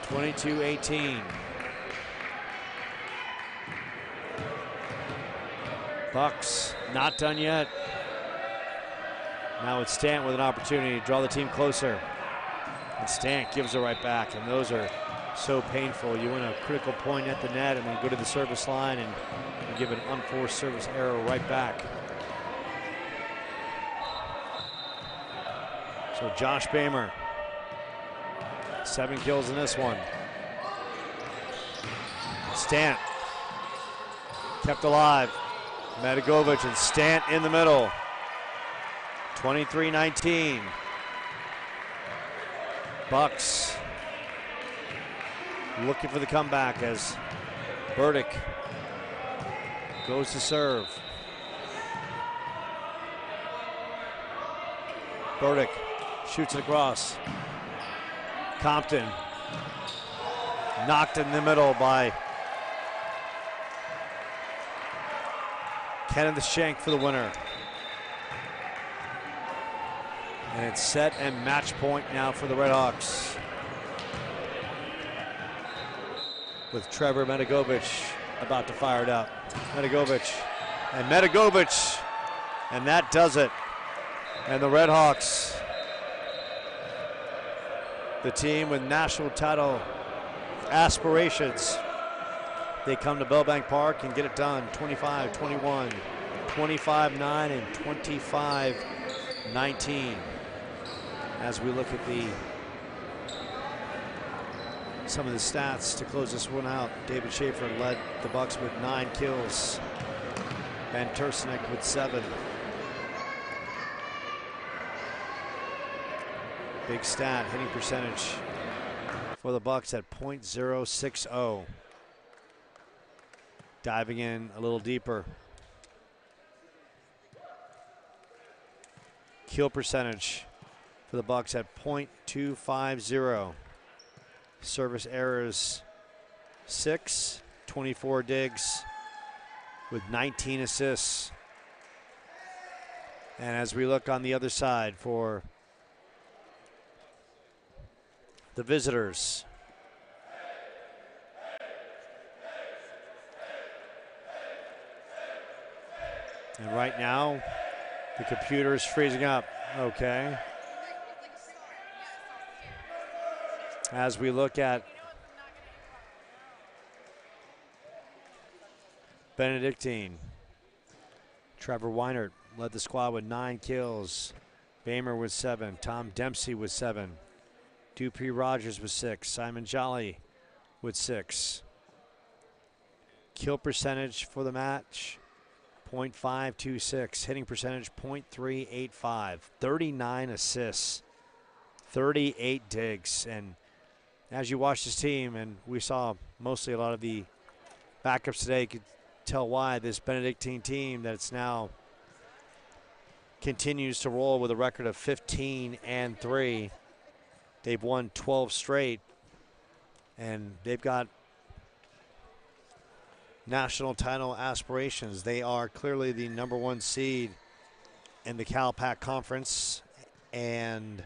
22-18. Bucks not done yet. Now it's Stant with an opportunity to draw the team closer. And Stant gives it right back, and those are so painful. You win a critical point at the net and then go to the service line and you give an unforced service error right back. So Josh Bamer, 7 kills in this one. Stant kept alive. Medigovic and Stant in the middle. 23-19. Bucks looking for the comeback as Burdick goes to serve. Burdick shoots it across. Compton knocked in the middle by Kenneth Shank for the winner. And it's set and match point now for the Redhawks, with Trevor Medigovic about to fire it up. Medigovic, and that does it. And the Redhawks, the team with national title aspirations, they come to Bellbank Park and get it done. 25-21, 25-9, and 25-19. As we look at some of the stats to close this one out, David Schaefer led the Bucks with 9 kills. Ben Tursinek with 7. Big stat, hitting percentage for the Bucks at .060. Diving in a little deeper. Kill percentage for the Bucks at .250. Service errors 6, 24 digs with 19 assists. And as we look on the other side for the visitors, and right now the computer is freezing up. Okay. As we look at Benedictine, Trevor Weinert led the squad with 9 kills. Bamer with 7. Tom Dempsey with 7. Dupree Rogers with 6. Simon Jolly with 6. Kill percentage for the match, .526. Hitting percentage, .385. 39 assists, 38 digs. And as you watch this team, and we saw mostly a lot of the backups today, you could tell why this Benedictine team that's now continues to roll with a record of 15-3. They've won 12 straight, and they've got national title aspirations. They are clearly the #1 seed in the Cal-Pac Conference, and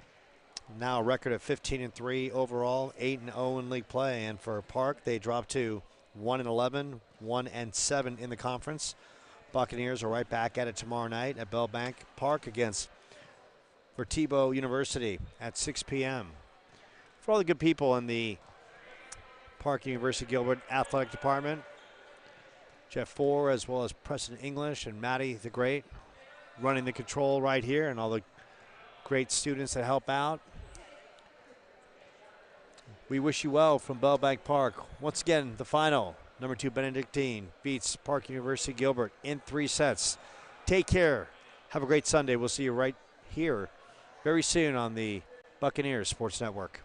now a record of 15-3 overall, 8-0 in league play. And for Park, they dropped to 1-11, 1-7 in the conference. Buccaneers are right back at it tomorrow night at Bellbank Park against Vertebo University at 6 p.m. For all the good people in the Park University Gilbert athletic department, Jeff Four, as well as Preston English and Matty the Great, running the control right here, and all the great students that help out. We wish you well from Bellbank Park. Once again, the final, #2 Benedictine beats Park University Gilbert in 3 sets. Take care. Have a great Sunday. We'll see you right here very soon on the Buccaneers Sports Network.